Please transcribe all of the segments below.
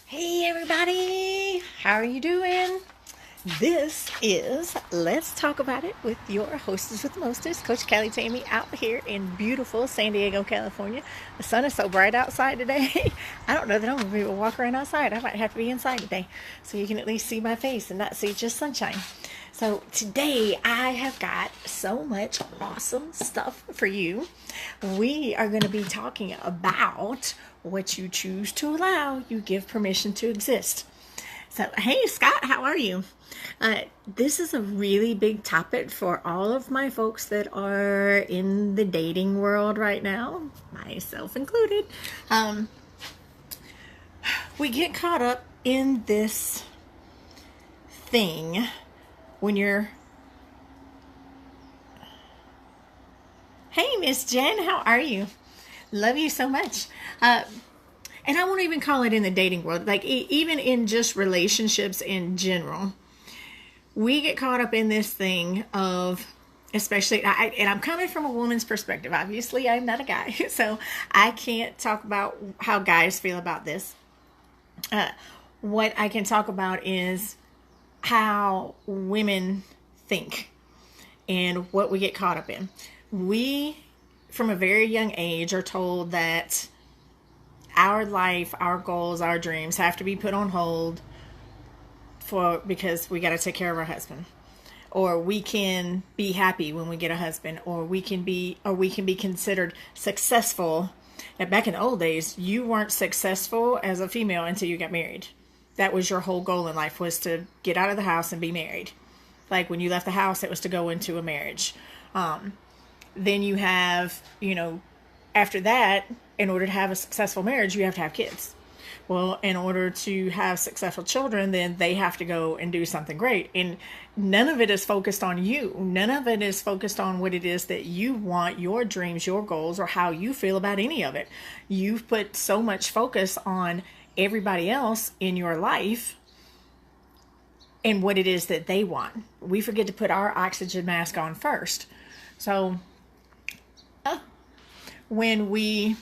Hey everybody, how are you doing? This is Let's Talk About It with your hostess with the mostest, Coach Kelly Tammy, out here in beautiful San Diego, California. The sun is so bright outside today. I don't know that I'm going to be able to walk around outside. I might have to be inside today so you can at least see my face and not see just sunshine. So today I have got so much awesome stuff for you. We are going to be talking about what you choose to allow, you give permission to exist. So, hey Scott, how are you? This is a really big topic for all of my folks that are in the dating world right now, myself included. We get caught up in this thing when you're, hey Miss Jen, how are you? Love you so much. And I won't even call it in the dating world, like even in just relationships in general, we get caught up in this thing of, especially, and I'm coming from a woman's perspective. Obviously, I'm not a guy, so I can't talk about how guys feel about this. What I can talk about is how women think and what we get caught up in. We, from a very young age, are told that our life, our goals, our dreams have to be put on hold because we got to take care of our husband, or we can be happy when we get a husband, or we can be considered successful. Now, back in the old days, you weren't successful as a female until you got married. That was your whole goal in life, was to get out of the house and be married. Like when you left the house, it was to go into a marriage. Then you have, after that, in order to have a successful marriage, you have to have kids. Well, in order to have successful children, then they have to go and do something great. And none of it is focused on you. None of it is focused on what it is that you want, your dreams, your goals, or how you feel about any of it. You've put so much focus on everybody else in your life and what it is that they want. We forget to put our oxygen mask on first. So, when we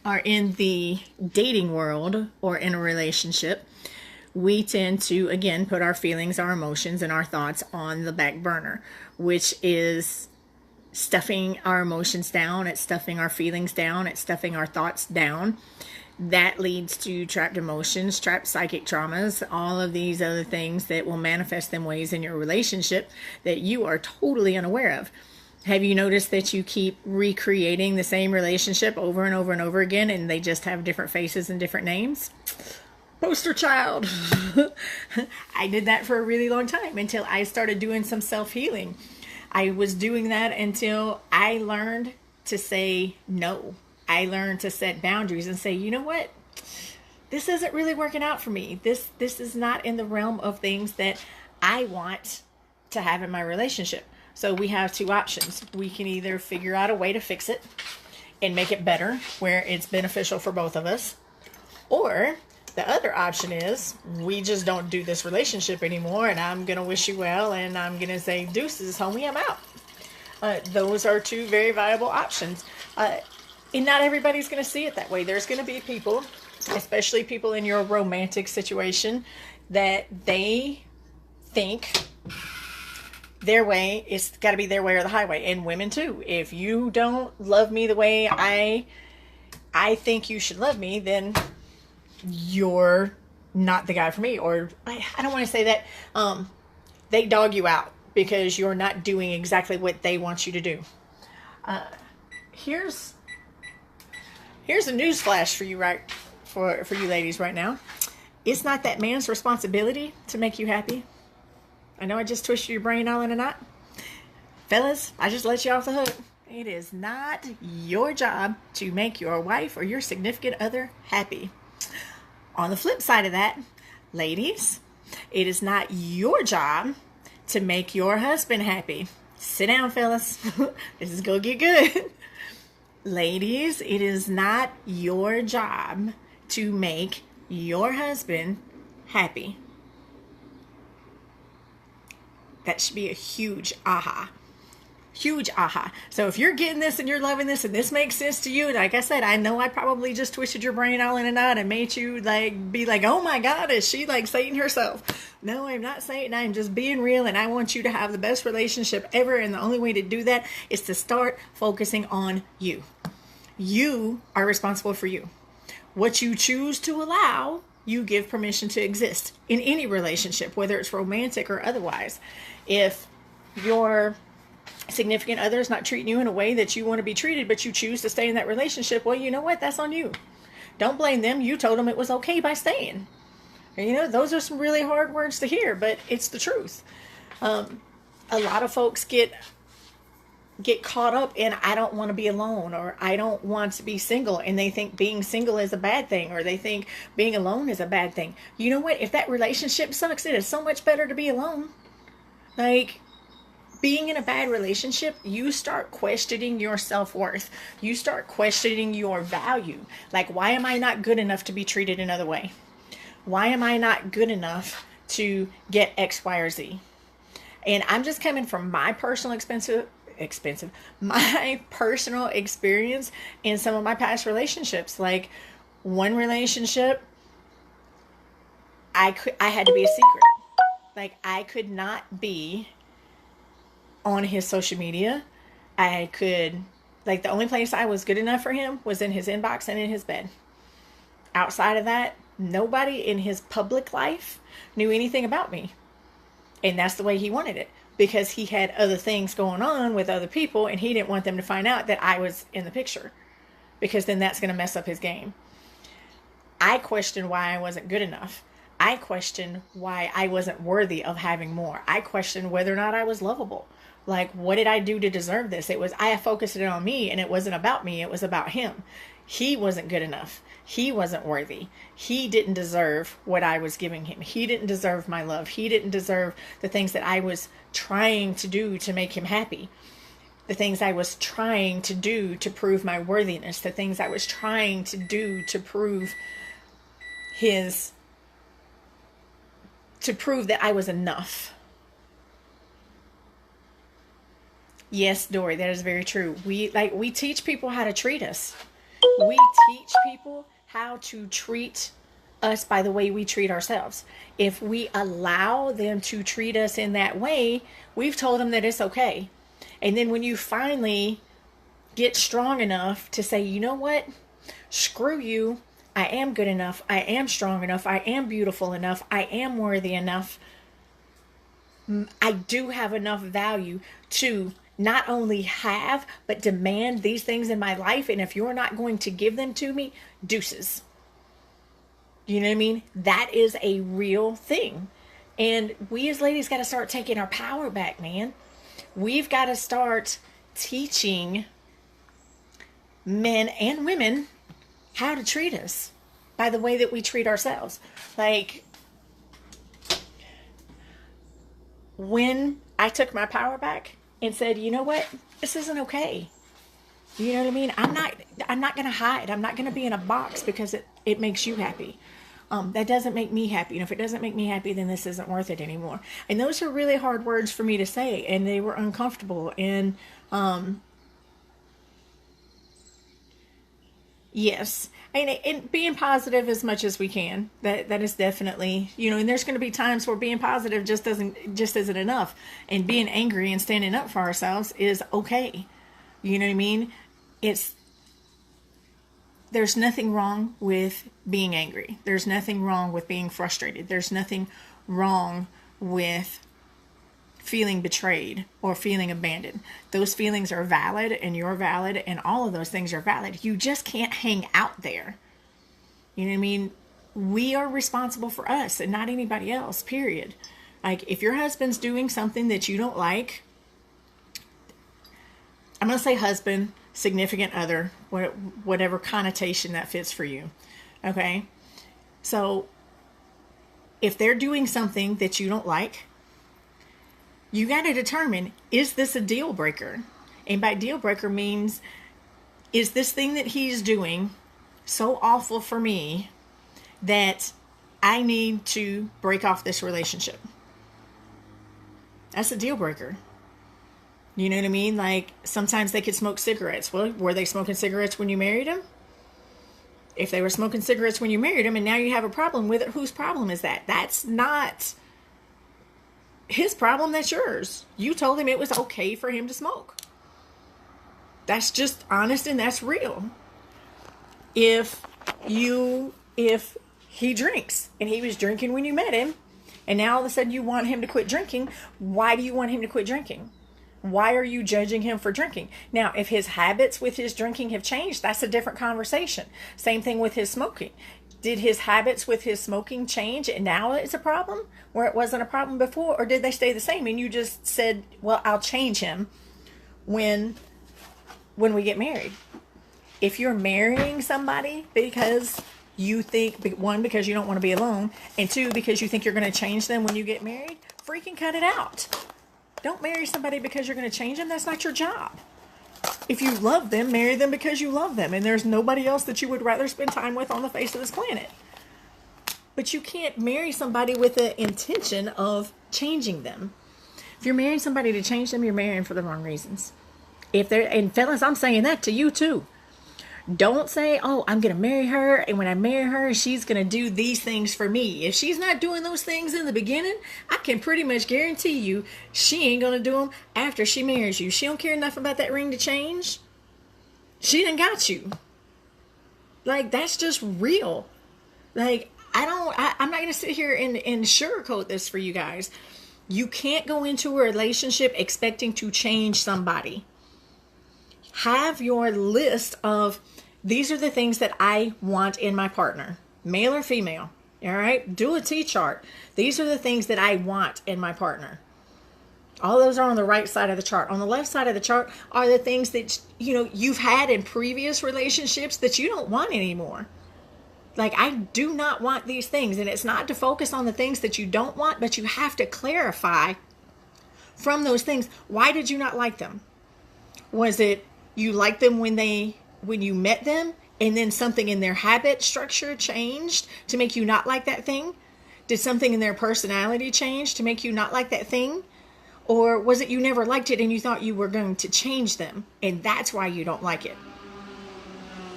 are in the dating world or in a relationship, we tend to, again, put our feelings, our emotions, and our thoughts on the back burner, which is stuffing our emotions down, it's stuffing our feelings down, it's stuffing our thoughts down. That leads to trapped emotions, trapped psychic traumas, all of these other things that will manifest in ways in your relationship that you are totally unaware of. Have you noticed that you keep recreating the same relationship over and over and over again, and they just have different faces and different names? Poster child. I did that for a really long time until I started doing some self-healing. I was doing that until I learned to say no. I learned to set boundaries and say, you know what? This isn't really working out for me. This is not in the realm of things that I want to have in my relationship. So we have two options. We can either figure out a way to fix it and make it better where it's beneficial for both of us. Or the other option is we just don't do this relationship anymore, and I'm going to wish you well, and I'm going to say deuces, homie, I'm out. Those are two very viable options. And not everybody's going to see it that way. There's going to be people, especially people in your romantic situation, that they think their way, it's got to be their way or the highway. And women too. If you don't love me the way I think you should love me, then you're not the guy for me. Or I don't want to say that. They dog you out because you're not doing exactly what they want you to do. Here's a news flash for you, for you ladies right now. It's not that man's responsibility to make you happy. I know I just twisted your brain all in a knot. Fellas, I just let you off the hook. It is not your job to make your wife or your significant other happy. On the flip side of that, ladies, it is not your job to make your husband happy. Sit down, fellas. This is going to get good. Ladies, it is not your job to make your husband happy. That should be a huge aha. Huge aha. So if you're getting this and you're loving this and this makes sense to you, like I said, I know I probably just twisted your brain all in a knot and made you like be like, oh my God, is she like Satan herself? No, I'm not Satan. I'm just being real, and I want you to have the best relationship ever. And the only way to do that is to start focusing on you. You are responsible for you. What you choose to allow, you give permission to exist in any relationship, whether it's romantic or otherwise. If your significant other is not treating you in a way that you want to be treated, but you choose to stay in that relationship, well, you know what? That's on you. Don't blame them. You told them it was okay by staying. And, you know, those are some really hard words to hear, but it's the truth. A lot of folks get caught up in, I don't want to be alone, or I don't want to be single, and they think being single is a bad thing, or they think being alone is a bad thing. You know what? If that relationship sucks, it is so much better to be alone. Like, being in a bad relationship, you start questioning your self-worth. You start questioning your value. Like, why am I not good enough to be treated another way? Why am I not good enough to get X, Y, or Z? And I'm just coming from my personal my personal experience in some of my past relationships. Like, one relationship, I had to be a secret. Like, I could not be on his social media. I could, like, the only place I was good enough for him was in his inbox and in his bed. Outside of that, nobody in his public life knew anything about me. And that's the way he wanted it, because he had other things going on with other people, and he didn't want them to find out that I was in the picture, because then that's going to mess up his game. I questioned why I wasn't good enough. I questioned why I wasn't worthy of having more. I questioned whether or not I was lovable. Like, what did I do to deserve this? It was, I focused it on me, and it wasn't about me. It was about him. He wasn't good enough. He wasn't worthy. He didn't deserve what I was giving him. He didn't deserve my love. He didn't deserve the things that I was trying to do to make him happy. The things I was trying to do to prove my worthiness. The things I was trying to do to prove that I was enough. Yes, Dory, that is very true. We teach people how to treat us. We teach people how to treat us by the way we treat ourselves. If we allow them to treat us in that way, we've told them that it's okay. And then when you finally get strong enough to say, you know what? Screw you. I am good enough. I am strong enough. I am beautiful enough. I am worthy enough. I do have enough value to not only have, but demand these things in my life. And if you're not going to give them to me, deuces. You know what I mean? That is a real thing. And we as ladies got to start taking our power back, man. We've got to start teaching men and women how to treat us by the way that we treat ourselves. Like, when I took my power back and said, you know what, this isn't okay. You know what I mean? I'm not going to hide. I'm not going to be in a box because it makes you happy. That doesn't make me happy. And if it doesn't make me happy, then this isn't worth it anymore. And those are really hard words for me to say, and they were uncomfortable. And yes, and being positive as much as we can. That is definitely, you know. And there's going to be times where being positive just isn't enough, and being angry and standing up for ourselves is okay. You know what I mean? There's nothing wrong with being angry. There's nothing wrong with being frustrated. There's nothing wrong with feeling betrayed or feeling abandoned. Those feelings are valid, and you're valid, and all of those things are valid. You just can't hang out there. You know what I mean? We are responsible for us and not anybody else, period. Like, if your husband's doing something that you don't like, I'm going to say husband, significant other, whatever connotation that fits for you. Okay? So, if they're doing something that you don't like, you got to determine, is this a deal breaker? And by deal breaker means, is this thing that he's doing so awful for me that I need to break off this relationship? That's a deal breaker. You know what I mean? Like sometimes they could smoke cigarettes. Well, were they smoking cigarettes when you married them? If they were smoking cigarettes when you married them and now you have a problem with it, whose problem is that? That's not his problem, that's yours. You told him it was okay for him to smoke. That's just honest and that's real. If he drinks and he was drinking when you met him and now all of a sudden you want him to quit drinking, why do you want him to quit drinking? Why are you judging him for drinking? Now, if his habits with his drinking have changed, that's a different conversation. Same thing with his smoking. Did his habits with his smoking change and now it's a problem where it wasn't a problem before? Or did they stay the same and you just said, well, I'll change him when we get married? If you're marrying somebody because you think, one, because you don't want to be alone, and two, because you think you're going to change them when you get married, freaking cut it out. Don't marry somebody because you're going to change them. That's not your job. If you love them, marry them because you love them. And there's nobody else that you would rather spend time with on the face of this planet. But you can't marry somebody with the intention of changing them. If you're marrying somebody to change them, you're marrying for the wrong reasons. And fellas, I'm saying that to you too. Don't say, oh, I'm going to marry her, and when I marry her, she's going to do these things for me. If she's not doing those things in the beginning, I can pretty much guarantee you she ain't going to do them after she marries you. She don't care enough about that ring to change. She done got you. Like, that's just real. Like, I'm not going to sit here and sugarcoat this for you guys. You can't go into a relationship expecting to change somebody. Have your list of, these are the things that I want in my partner, male or female. All right. Do a T-chart. These are the things that I want in my partner. All those are on the right side of the chart. On the left side of the chart are the things that, you've had in previous relationships that you don't want anymore. Like, I do not want these things. And it's not to focus on the things that you don't want, but you have to clarify from those things. Why did you not like them? Was it you liked them when you met them, and then something in their habit structure changed to make you not like that thing? Did something in their personality change to make you not like that thing? Or was it you never liked it and you thought you were going to change them, and that's why you don't like it?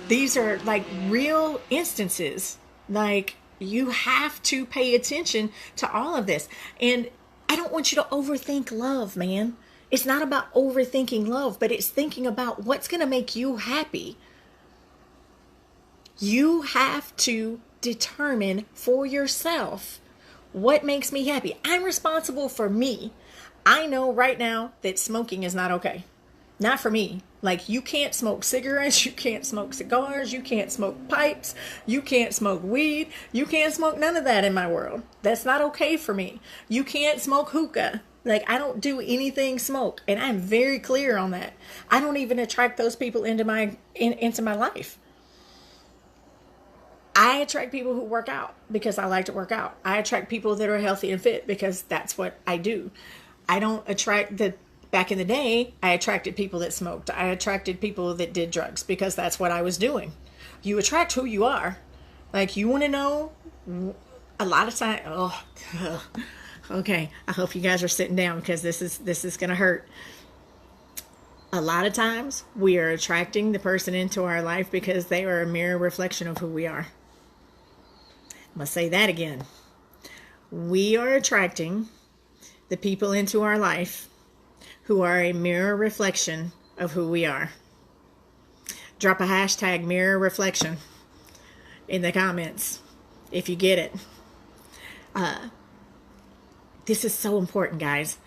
These are like real instances. Like, you have to pay attention to all of this. And I don't want you to overthink love, man. It's not about overthinking love, but it's thinking about what's going to make you happy. You have to determine for yourself what makes me happy. I'm responsible for me. I know right now that smoking is not okay. Not for me. Like, you can't smoke cigarettes, you can't smoke cigars, you can't smoke pipes, you can't smoke weed, you can't smoke none of that in my world. That's not okay for me. You can't smoke hookah. Like, I don't do anything smoke, and I'm very clear on that. I don't even attract those people into my life. I attract people who work out because I like to work out. I attract people that are healthy and fit because that's what I do. I don't attract back in the day, I attracted people that smoked. I attracted people that did drugs because that's what I was doing. You attract who you are. Like, you want to know a lot of time. Okay, I hope you guys are sitting down because this is going to hurt. A lot of times we are attracting the person into our life because they are a mirror reflection of who we are. I'm going to say that again. We are attracting the people into our life who are a mirror reflection of who we are. Drop a hashtag mirror reflection in the comments if you get it. This is so important, guys.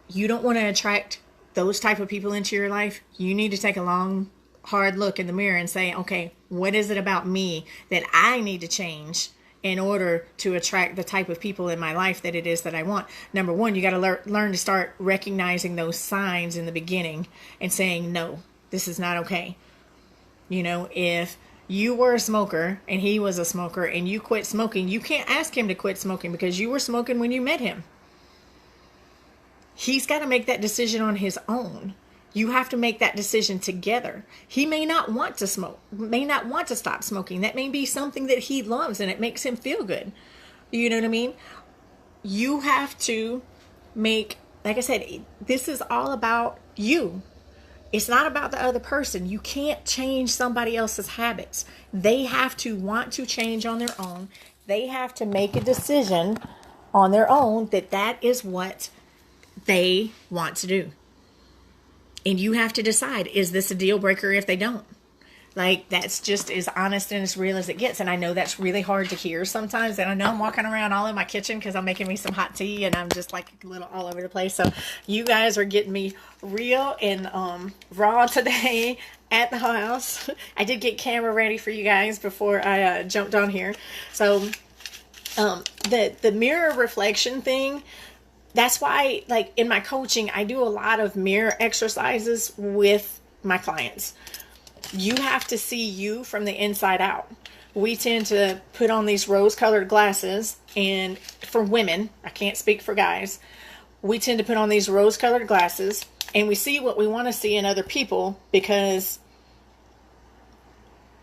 You don't want to attract those type of people into your life. You need to take a long, hard look in the mirror and say, okay, what is it about me that I need to change in order to attract the type of people in my life that it is that I want? Number one, you got to learn to start recognizing those signs in the beginning and saying, no, this is not okay. If you were a smoker and he was a smoker and you quit smoking, you can't ask him to quit smoking because you were smoking when you met him. He's got to make that decision on his own. You have to make that decision together. He may not want to smoke, may not want to stop smoking. That may be something that he loves and it makes him feel good. You know what I mean? You have to make, like I said, this is all about you. It's not about the other person. You can't change somebody else's habits. They have to want to change on their own. They have to make a decision on their own that that is what they want to do. And you have to decide, is this a deal breaker if they don't? Like, that's just as honest and as real as it gets. And I know that's really hard to hear sometimes. And I know I'm walking around all in my kitchen because I'm making me some hot tea and I'm just like a little all over the place. So you guys are getting me real and raw today at the house. I did get camera ready for you guys before I jumped on here. So the mirror reflection thing, that's why, like, in my coaching, I do a lot of mirror exercises with my clients. You have to see you from the inside out. We tend to put on these rose-colored glasses, and for women, I can't speak for guys, we tend to put on these rose-colored glasses, and we see what we want to see in other people because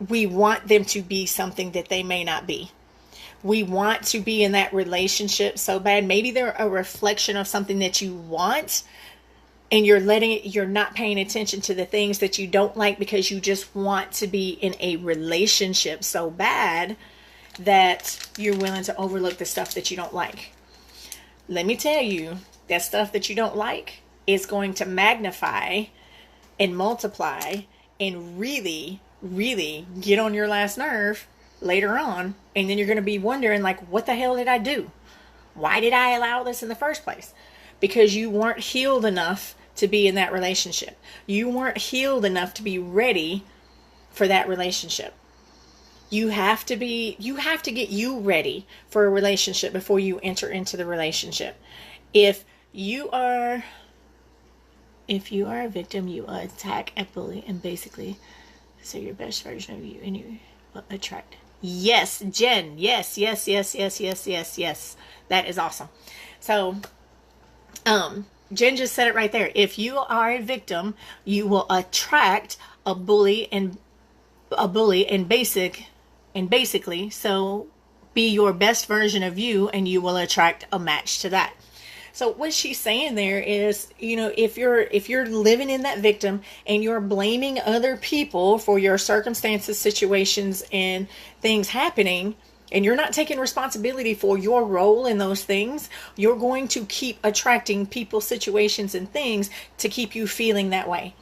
we want them to be something that they may not be. We want to be in that relationship so bad. Maybe they're a reflection of something that you want, and you're not paying attention to the things that you don't like because you just want to be in a relationship so bad that you're willing to overlook the stuff that you don't like. Let me tell you, that stuff that you don't like is going to magnify and multiply and really, really get on your last nerve later on. And then you're going to be wondering, like, what the hell did I do? Why did I allow this in the first place? Because you weren't healed enough to be in that relationship. You weren't healed enough to be ready for that relationship. You have to get you ready for a relationship before you enter into the relationship. If you are a victim, you attack a bully and basically say your best version of you and you attract. Yes, Jen. Yes. That is awesome. So, Jen just said it right there. If you are a victim, you will attract a bully and basically, so be your best version of you and you will attract a match to that. So what she's saying there is, if you're living in that victim and you're blaming other people for your circumstances, situations, and things happening, and you're not taking responsibility for your role in those things, you're going to keep attracting people, situations, and things to keep you feeling that way.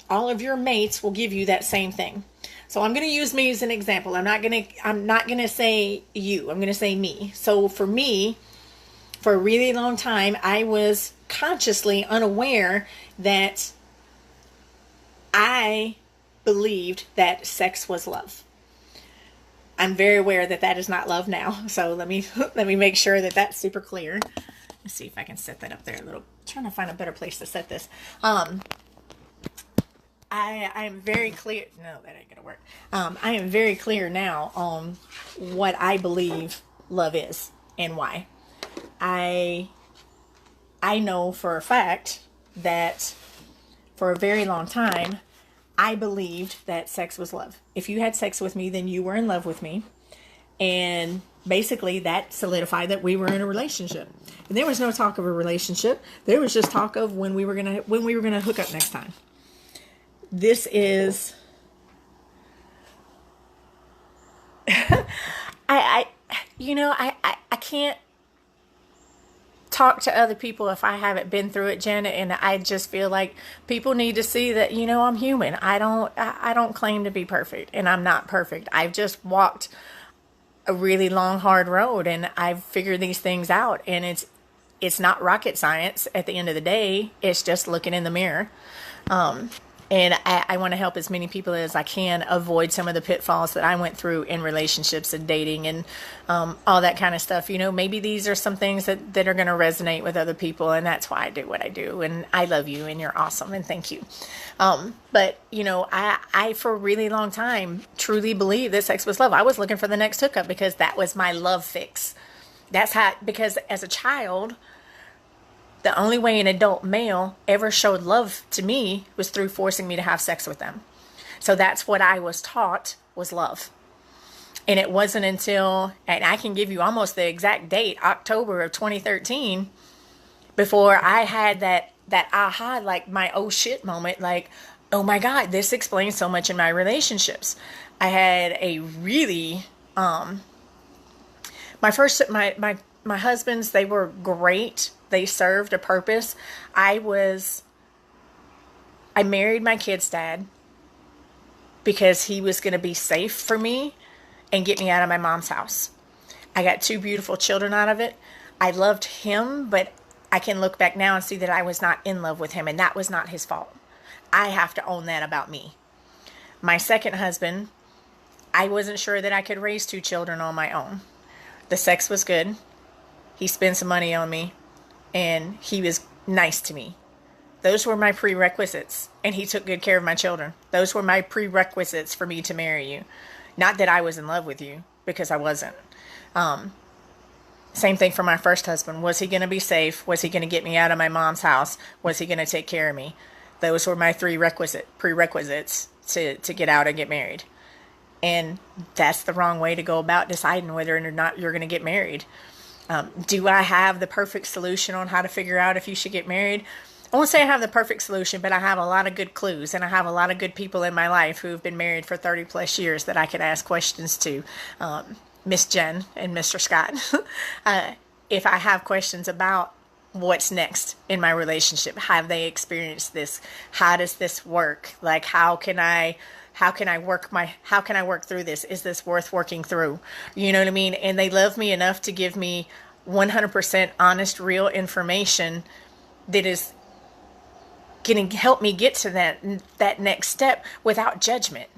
All of your mates will give you that same thing. So I'm going to use me as an example. I'm not going to say you. I'm going to say me. So for me, for a really long time, I was consciously unaware that I believed that sex was love. I'm very aware that that is not love now. So let me make sure that that's super clear. Let's see if I can set that up there a little. I'm trying to find a better place to set this. I'm very clear. No, that ain't gonna work. I am very clear now on what I believe love is and why. I know for a fact that for a very long time, I believed that sex was love. If you had sex with me, then you were in love with me. And basically that solidified that we were in a relationship. And there was no talk of a relationship. There was just talk of when we were gonna hook up next time. This is I can't talk to other people if I haven't been through it, Janet, and I just feel like people need to see that, I'm human. I don't claim to be perfect, and I'm not perfect. I've just walked a really long, hard road, and I've figured these things out, and it's not rocket science at the end of the day. It's just looking in the mirror. And I want to help as many people as I can avoid some of the pitfalls that I went through in relationships and dating and all that kind of stuff. Maybe these are some things that are going to resonate with other people, and that's why I do what I do. And I love you, and you're awesome, and thank you. But I for a really long time truly believed that sex was love. I was looking for the next hookup because that was my love fix. Because as a child, the only way an adult male ever showed love to me was through forcing me to have sex with them. So that's what I was taught was love. And it wasn't until, and I can give you almost the exact date, October of 2013, before I had that that aha, like my oh shit moment, like, oh my God, this explains so much in my relationships. I had a really, my husbands, they were great. They served a purpose. I married my kid's dad because he was going to be safe for me and get me out of my mom's house. I got two beautiful children out of it. I loved him, but I can look back now and see that I was not in love with him, and that was not his fault. I have to own that about me. My second husband, I wasn't sure that I could raise two children on my own. The sex was good. He spent some money on me, and he was nice to me. Those were my prerequisites, and he took good care of my children. Those were my prerequisites for me to marry you. Not that I was in love with you, because I wasn't. Same thing for my first husband. Was he going to be safe? Was he going to get me out of my mom's house? Was he going to take care of me? Those were my three prerequisites to get out and get married. And that's the wrong way to go about deciding whether or not you're going to get married. Do I have the perfect solution on how to figure out if you should get married? I won't say I have the perfect solution, but I have a lot of good clues, and I have a lot of good people in my life who have been married for 30 plus years that I could ask questions to. Miss Jen and Mr. Scott. If I have questions about what's next in my relationship, have they experienced this? How does this work? Like, how can I work through this? Is this worth working through? You know what I mean? And they love me enough to give me 100% honest, real information that is going to help me get to that next step without judgment.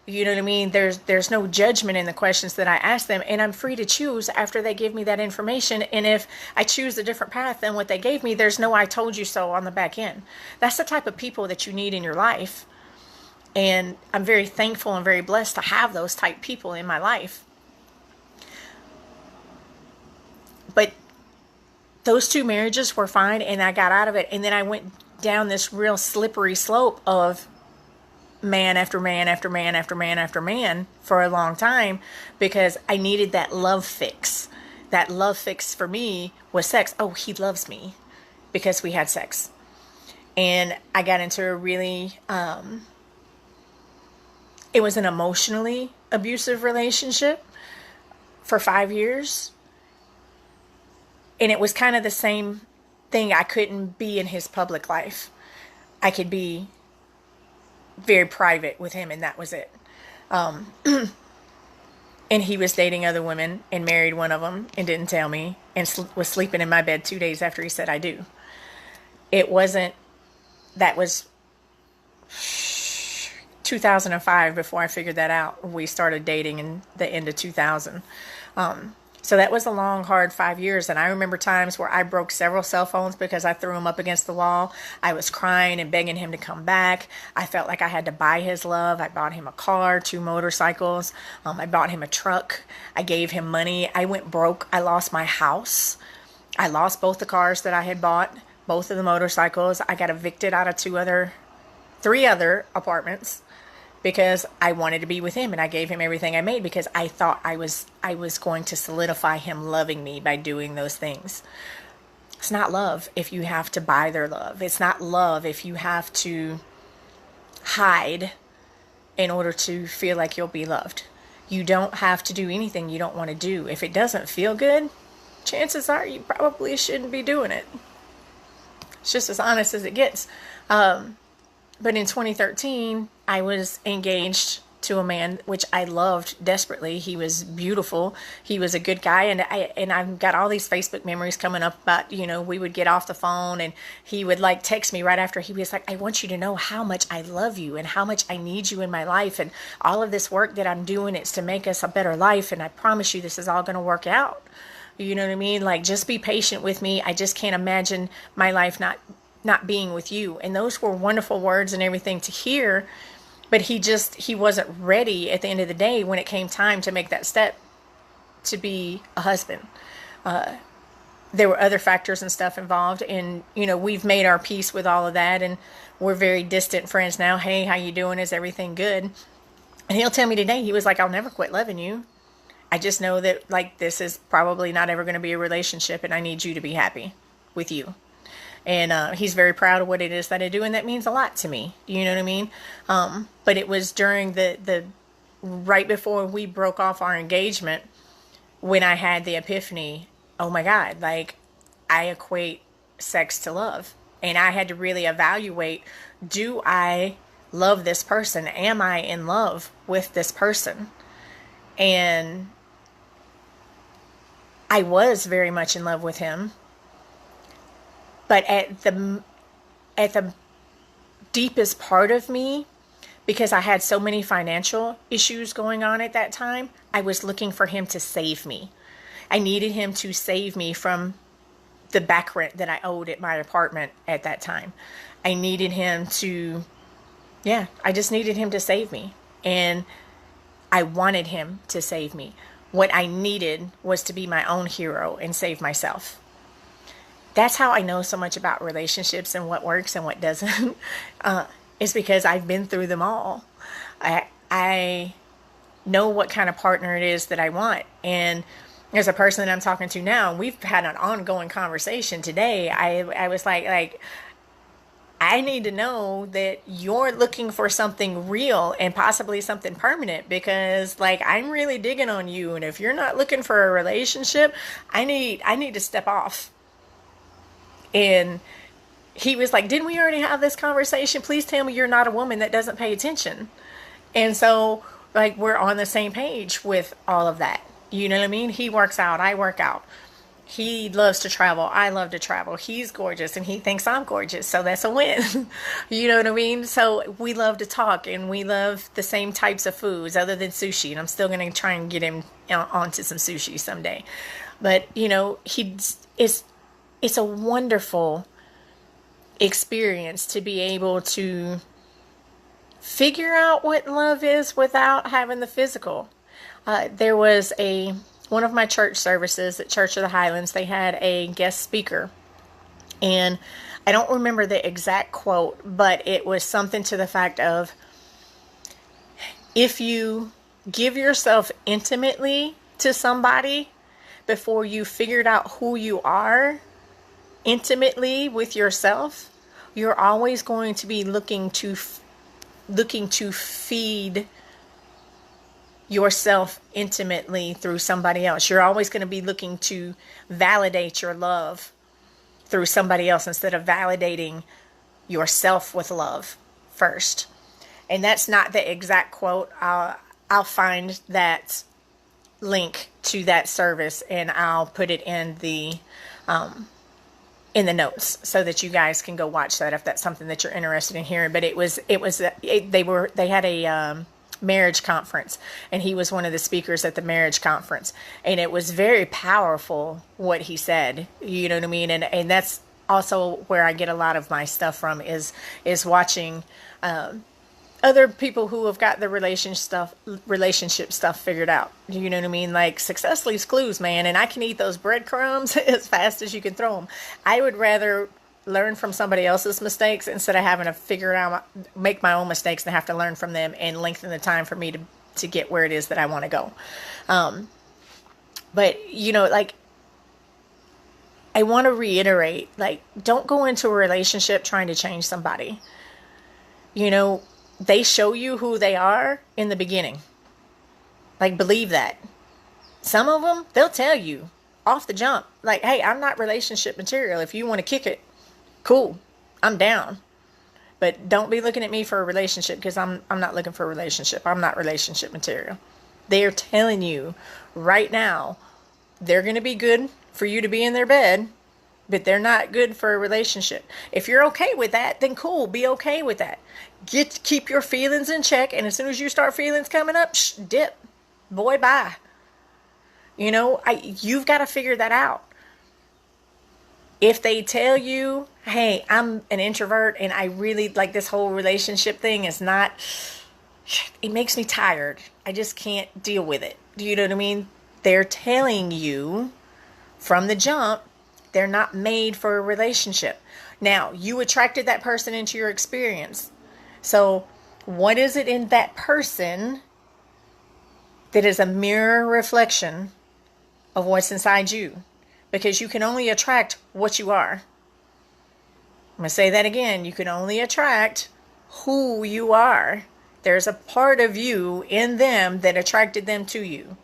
You know what I mean? There's no judgment in the questions that I ask them, and I'm free to choose after they give me that information. And if I choose a different path than what they gave me, there's no I told you so on the back end. That's the type of people that you need in your life. And I'm very thankful and very blessed to have those type people in my life. But those two marriages were fine, and I got out of it. And then I went down this real slippery slope of man after man after man after man after man for a long time, because I needed that love fix. That love fix for me was sex. Oh, he loves me because we had sex. And I got into a really, it was an emotionally abusive relationship for 5 years. And it was kind of the same thing. I couldn't be in his public life. I could be very private with him, and that was it. And he was dating other women and married one of them and didn't tell me, and was sleeping in my bed 2 days after he said I do. It wasn't, that was 2005 before I figured that out. We started dating in the end of 2000. So that was a long, hard 5 years. And I remember times where I broke several cell phones because I threw them up against the wall. I was crying and begging him to come back. I felt like I had to buy his love. I bought him a car, 2 motorcycles. I bought him a truck. I gave him money. I went broke. I lost my house. I lost both the cars that I had bought, both of the motorcycles. I got evicted out of 3 other apartments, because I wanted to be with him, and I gave him everything I made because I thought I was going to solidify him loving me by doing those things. It's not love if you have to buy their love. It's not love if you have to hide in order to feel like you'll be loved. You don't have to do anything you don't want to do. If it doesn't feel good, chances are you probably shouldn't be doing it. It's just as honest as it gets. But in 2013, I was engaged to a man which I loved desperately. He was beautiful. He was a good guy. And I've got all these Facebook memories coming up about, we would get off the phone and he would like text me right after. He was like, I want you to know how much I love you and how much I need you in my life. And all of this work that I'm doing, it's to make us a better life. And I promise you this is all going to work out. You know what I mean? Like, just be patient with me. I just can't imagine my life not being with you. And those were wonderful words and everything to hear, but he wasn't ready at the end of the day when it came time to make that step to be a husband. There were other factors and stuff involved, and we've made our peace with all of that, and we're very distant friends now. Hey, how you doing? Is everything good? And he'll tell me today, he was like, I'll never quit loving you. I just know that like this is probably not ever going to be a relationship, and I need you to be happy with you. And he's very proud of what it is that I do, and that means a lot to me. You know what I mean? But it was during the right before we broke off our engagement when I had the epiphany. Oh my God, like, I equate sex to love. And I had to really evaluate, do I love this person? Am I in love with this person? And I was very much in love with him. But at the deepest part of me, because I had so many financial issues going on at that time, I was looking for him to save me. I needed him to save me from the back rent that I owed at my apartment at that time. I needed him to, I just needed him to save me. And I wanted him to save me. What I needed was to be my own hero and save myself. That's how I know so much about relationships and what works and what doesn't. It's because I've been through them all. I know what kind of partner it is that I want. And there's a person that I'm talking to now, and we've had an ongoing conversation today. I was like, I need to know that you're looking for something real and possibly something permanent, because like, I'm really digging on you. And if you're not looking for a relationship, I need to step off. And he was like, didn't we already have this conversation? Please tell me you're not a woman that doesn't pay attention. And so like, we're on the same page with all of that. You know what I mean? He works out, I work out. He loves to travel, I love to travel. He's gorgeous and he thinks I'm gorgeous, so that's a win. You know what I mean? So we love to talk, and we love the same types of foods other than sushi. And I'm still going to try and get him onto some sushi someday. But, you know, it's a wonderful experience to be able to figure out what love is without having the physical. There was one of my church services at Church of the Highlands. They had a guest speaker, and I don't remember the exact quote, but it was something to the fact of, if you give yourself intimately to somebody before you figured out who you are intimately with yourself, you're always going to be looking to feed yourself intimately through somebody else. You're always going to be looking to validate your love through somebody else instead of validating yourself with love first. And that's not the exact quote. I'll find that link to that service and I'll put it in the notes so that you guys can go watch that if that's something that you're interested in hearing. But they had a marriage conference, and he was one of the speakers at the marriage conference, and it was very powerful what he said. You know what I mean? And that's also where I get a lot of my stuff from, is watching other people who have got the relationship stuff figured out. You know what I mean? Like, success leaves clues, man, and I can eat those breadcrumbs as fast as you can throw them. I would rather learn from somebody else's mistakes instead of having to figure out, make my own mistakes and have to learn from them and lengthen the time for me to get where it is that I want to go. But, you know, like, I want to reiterate, like, don't go into a relationship trying to change somebody. You know, they show you who they are in the beginning. Like, believe that. Some of them, they'll tell you off the jump, like, hey, I'm not relationship material. If you want to kick it, cool, I'm down. But don't be looking at me for a relationship, because I'm not looking for a relationship. I'm not relationship material. They're telling you right now they're going to be good for you to be in their bed, but they're not good for a relationship. If you're okay with that, then cool, be okay with that. Keep your feelings in check, and as soon as you start feelings coming up, dip. Boy, bye. You know, you've got to figure that out. If they tell you, hey, I'm an introvert and I really like this whole relationship thing is not, it makes me tired. I just can't deal with it. Do you know what I mean? They're telling you from the jump, they're not made for a relationship. Now, you attracted that person into your experience. So what is it in that person that is a mirror reflection of what's inside you? Because you can only attract what you are. I'm going to say that again. You can only attract who you are. There's a part of you in them that attracted them to you.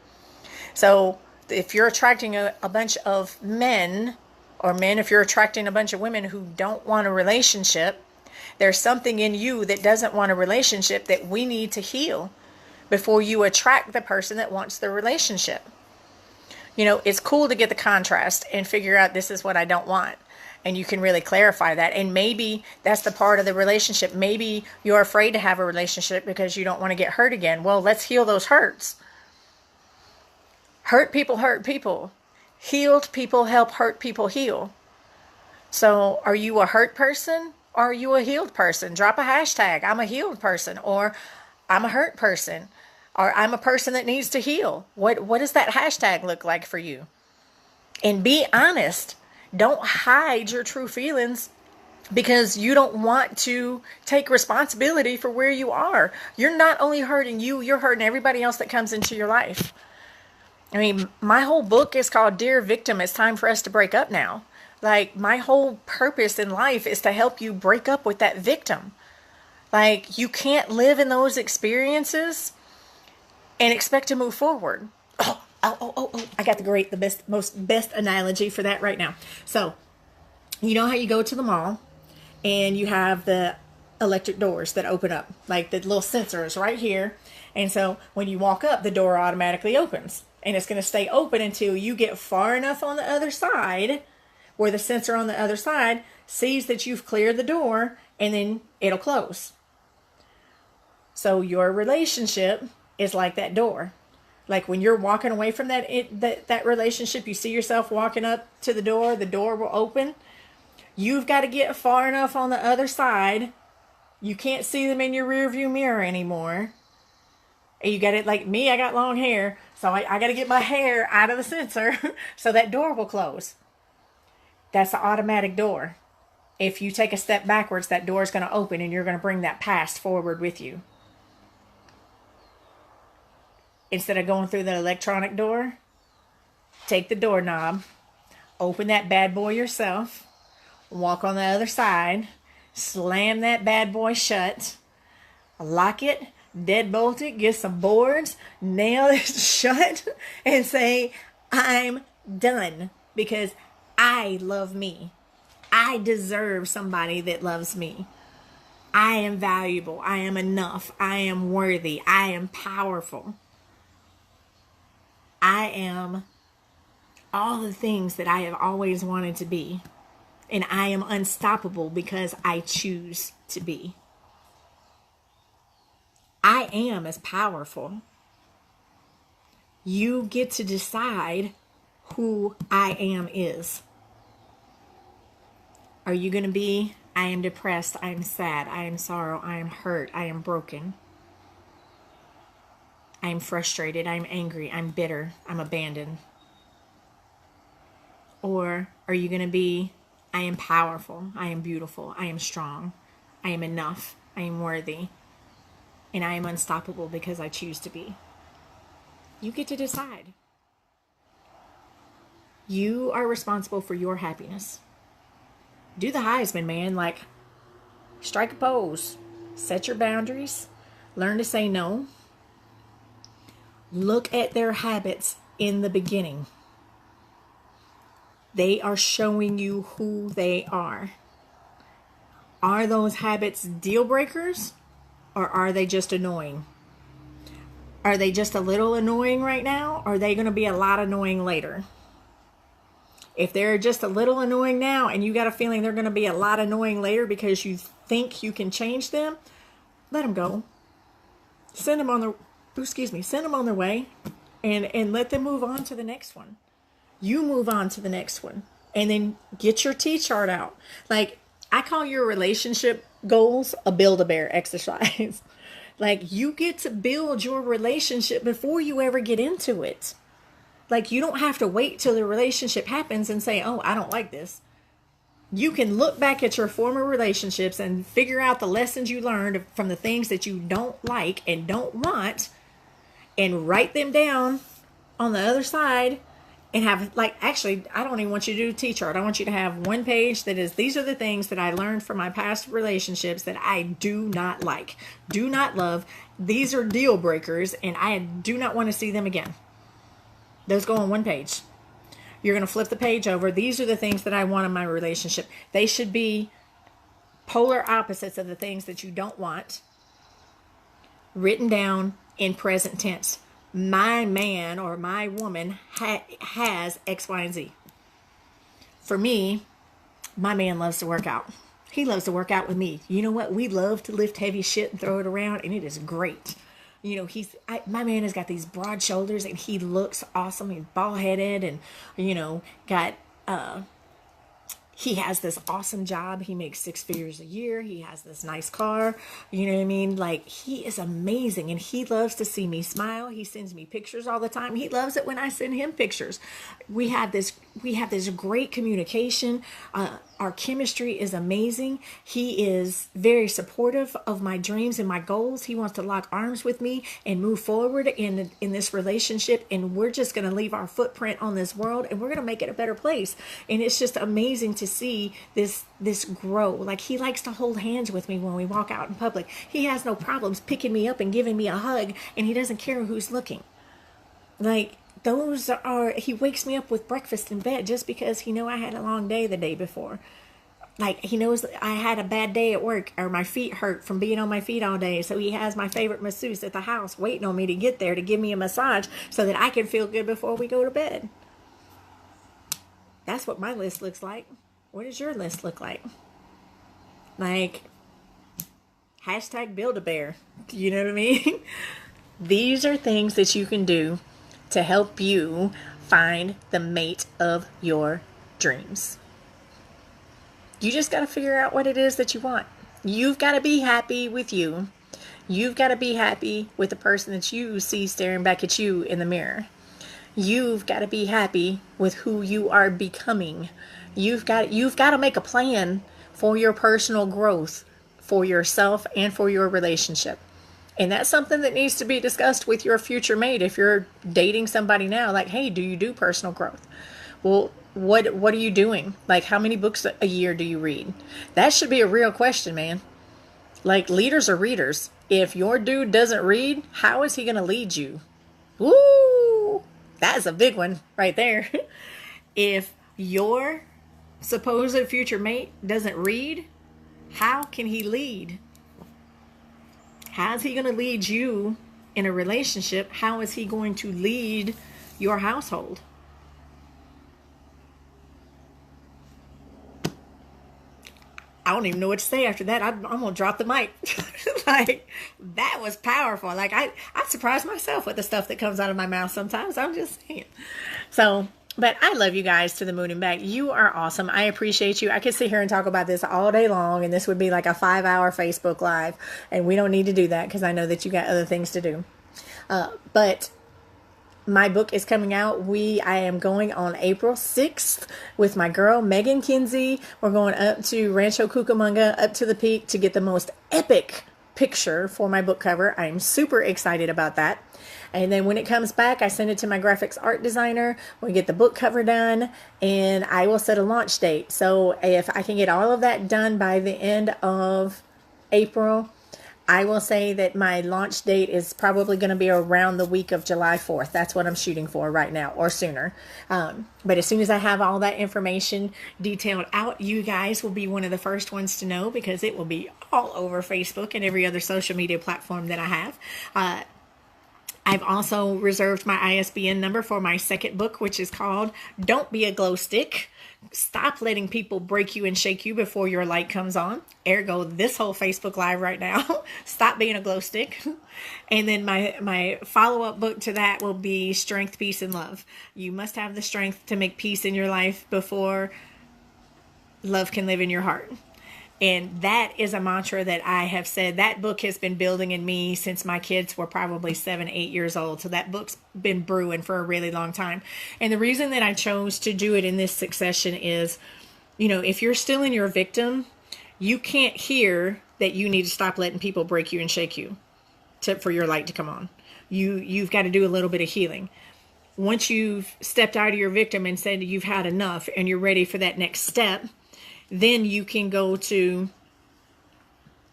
So if you're attracting a bunch of men, or men, if you're attracting a bunch of women who don't want a relationship, there's something in you that doesn't want a relationship that we need to heal before you attract the person that wants the relationship. You know, it's cool to get the contrast and figure out this is what I don't want. And you can really clarify that. And maybe that's the part of the relationship. Maybe you're afraid to have a relationship because you don't want to get hurt again. Well, let's heal those hurts. Hurt people hurt people. Healed people help hurt people heal. So are you a hurt person or are you a healed person? Drop a hashtag. I'm a healed person, or I'm a hurt person, or I'm a person that needs to heal. What does that hashtag look like for you? And be honest. Don't hide your true feelings because you don't want to take responsibility for where you are. You're not only hurting you, you're hurting everybody else that comes into your life. I mean, my whole book is called Dear Victim, It's Time for Us to Break Up Now. Like, my whole purpose in life is to help you break up with that victim. Like, you can't live in those experiences and expect to move forward. I got the best analogy for that right now. So, you know how you go to the mall and you have the electric doors that open up, like the little sensors right here. And so when you walk up, the door automatically opens, and it's going to stay open until you get far enough on the other side where the sensor on the other side sees that you've cleared the door, and then it'll close. So your relationship is like that door. Like when you're walking away from that relationship, you see yourself walking up to the door will open. You've got to get far enough on the other side. You can't see them in your rear view mirror anymore. And you got it like me, I got long hair. So I got to get my hair out of the sensor so that door will close. That's an automatic door. If you take a step backwards, that door is going to open and you're going to bring that past forward with you. Instead of going through the electronic door, take the doorknob, open that bad boy yourself, walk on the other side, slam that bad boy shut, lock it, deadbolt it, get some boards, nail it shut, and say, I'm done, because I love me. I deserve somebody that loves me. I am valuable. I am enough. I am worthy. I am powerful. I am all the things that I have always wanted to be. And I am unstoppable because I choose to be. I am as powerful. You get to decide who I am is. Are you going to be, I am depressed, I am sad, I am sorrow, I am hurt, I am broken. I am frustrated, I am angry, I'm bitter, I'm abandoned. Or are you going to be, I am powerful, I am beautiful, I am strong, I am enough, I am worthy, and I am unstoppable because I choose to be? You get to decide. You are responsible for your happiness. Do the Heisman, man. Like, strike a pose. Set your boundaries. Learn to say no. Look at their habits in the beginning. They are showing you who they are. Are those habits deal breakers, or are they just annoying? Are they just a little annoying right now, or are they going to be a lot annoying later? If they're just a little annoying now and you got a feeling they're going to be a lot annoying later because you think you can change them, let them go. Send them on their way and let them move on to the next one. You move on to the next one and then get your T-chart out. Like, I call your relationship goals a Build-A-Bear exercise. Like, you get to build your relationship before you ever get into it. Like, you don't have to wait till the relationship happens and say, oh, I don't like this. You can look back at your former relationships and figure out the lessons you learned from the things that you don't like and don't want, and write them down on the other side and have, like, actually, I don't even want you to do a T-chart. I want you to have one page that is, these are the things that I learned from my past relationships that I do not like, do not love. These are deal breakers, and I do not want to see them again. Those go on one page. You're going to flip the page over. These are the things that I want in my relationship. They should be polar opposites of the things that you don't want, written down in present tense. My man or my woman has X, Y, and Z. For me, my man loves to work out. He loves to work out with me. You know what? We love to lift heavy shit and throw it around, and it is great. You know, my man has got these broad shoulders, and he looks awesome. He's bald headed, and got he has this awesome job. He makes 6 figures a year. He has this nice car. You know what I mean? Like, he is amazing, and he loves to see me smile. He sends me pictures all the time. He loves it when I send him pictures. We have this great communication. Our chemistry is amazing. He is very supportive of my dreams and my goals. He wants to lock arms with me and move forward in this relationship. And we're just going to leave our footprint on this world, and we're going to make it a better place. And it's just amazing to see this grow. Like, he likes to hold hands with me when we walk out in public. He has no problems picking me up and giving me a hug, and he doesn't care who's looking. Like, he wakes me up with breakfast in bed just because he know I had a long day the day before. Like, he knows I had a bad day at work, or my feet hurt from being on my feet all day. So he has my favorite masseuse at the house waiting on me to get there to give me a massage so that I can feel good before we go to bed. That's what my list looks like. What does your list look like? Like, hashtag Build-A-Bear. You know what I mean? These are things that you can do to help you find the mate of your dreams. You just got to figure out what it is that you want. You've got to be happy with you. You've got to be happy with the person that you see staring back at you in the mirror. You've got to be happy with who you are becoming. You've got to make a plan for your personal growth, for yourself and for your relationship. And that's something that needs to be discussed with your future mate. If you're dating somebody now, like, hey, do you do personal growth? Well, what are you doing? Like, how many books a year do you read? That should be a real question, man. Like, leaders are readers. If your dude doesn't read, how is he going to lead you? Woo! That is a big one right there. If your supposed future mate doesn't read, how can he lead? How is he going to lead you in a relationship? How is he going to lead your household? I don't even know what to say after that. I'm going to drop the mic. Like, that was powerful. Like, I surprise myself with the stuff that comes out of my mouth sometimes. I'm just saying. So, but I love you guys to the moon and back. You are awesome. I appreciate you. I could sit here and talk about this all day long, and this would be like a 5-hour Facebook Live. And we don't need to do that because I know that you got other things to do. But my book is coming out. I am going on April 6th with my girl, Megan Kinsey. We're going up to Rancho Cucamonga, up to the peak to get the most epic picture for my book cover. I am super excited about that. And then when it comes back, I send it to my graphics art designer. We get the book cover done, and I will set a launch date. So if I can get all of that done by the end of April, I will say that my launch date is probably going to be around the week of July 4th. That's what I'm shooting for right now, or sooner. But as soon as I have all that information detailed out, you guys will be one of the first ones to know, because it will be all over Facebook and every other social media platform that I have. I've also reserved my ISBN number for my second book, which is called Don't Be a Glow Stick. Stop letting people break you and shake you before your light comes on. Ergo, this whole Facebook Live right now. Stop being a glow stick. And then my follow-up book to that will be Strength, Peace, and Love. You must have the strength to make peace in your life before love can live in your heart. And that is a mantra that I have said. That book has been building in me since my kids were probably 7, 8 years old. So that book's been brewing for a really long time. And the reason that I chose to do it in this succession is, if you're still in your victim, you can't hear that you need to stop letting people break you and shake you for your light to come on. You've got to do a little bit of healing. once you've stepped out of your victim and said you've had enough and you're ready for that next step, then you can go to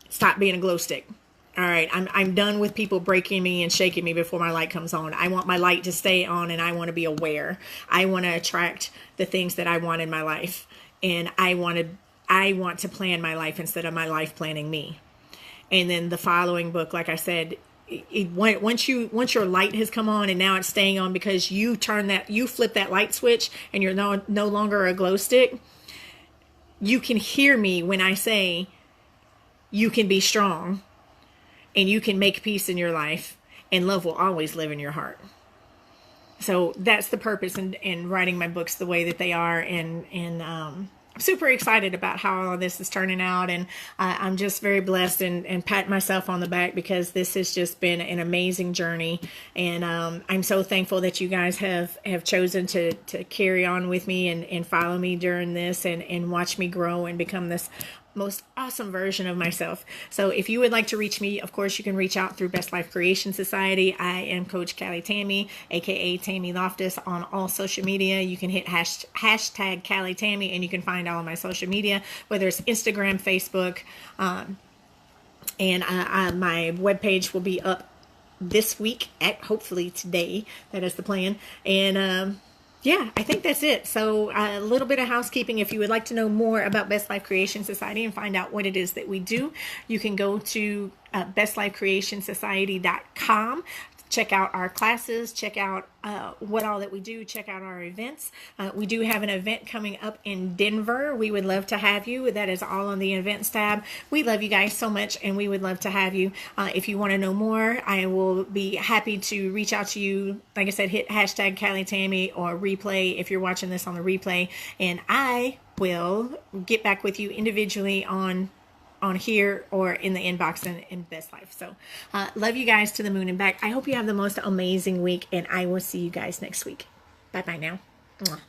stop being a glow stick. All right, I'm done with people breaking me and shaking me before my light comes on. I want my light to stay on, and I want to be aware. I want to attract the things that I want in my life, and I want to plan my life instead of my life planning me. And then the following book, like I said, once your light has come on and now it's staying on because you flip that light switch and you're no longer a glow stick. You can hear me when I say you can be strong and you can make peace in your life, and love will always live in your heart. So that's the purpose in writing my books the way that they are. And I'm super excited about how all of this is turning out. And I'm just very blessed and pat myself on the back because this has just been an amazing journey. And I'm so thankful that you guys have chosen to carry on with me and follow me during this and watch me grow and become this most awesome version of myself. So if you would like to reach me, of course, you can reach out through Best Life Creation Society. I am Coach Callie Tammy, aka Tammy Loftus, on all social media. You can hit hashtag Callie Tammy and you can find all of my social media, whether it's Instagram, Facebook, and my webpage will be up this week, hopefully today. That is the plan. And yeah, I think that's it. So a little bit of housekeeping. If you would like to know more about Best Life Creation Society and find out what it is that we do, you can go to bestlifecreationsociety.com. Check out our classes, check out what all that we do, check out our events. We do have an event coming up in Denver. We would love to have you. That is all on the events tab. We love you guys so much and we would love to have you. If you want to know more, I will be happy to reach out to you. Like I said, hit hashtag Callie Tammy or replay if you're watching this on the replay. And I will get back with you individually on here or in the inbox in Best Life. So love you guys to the moon and back. I hope you have the most amazing week and I will see you guys next week. Bye bye now. Mwah.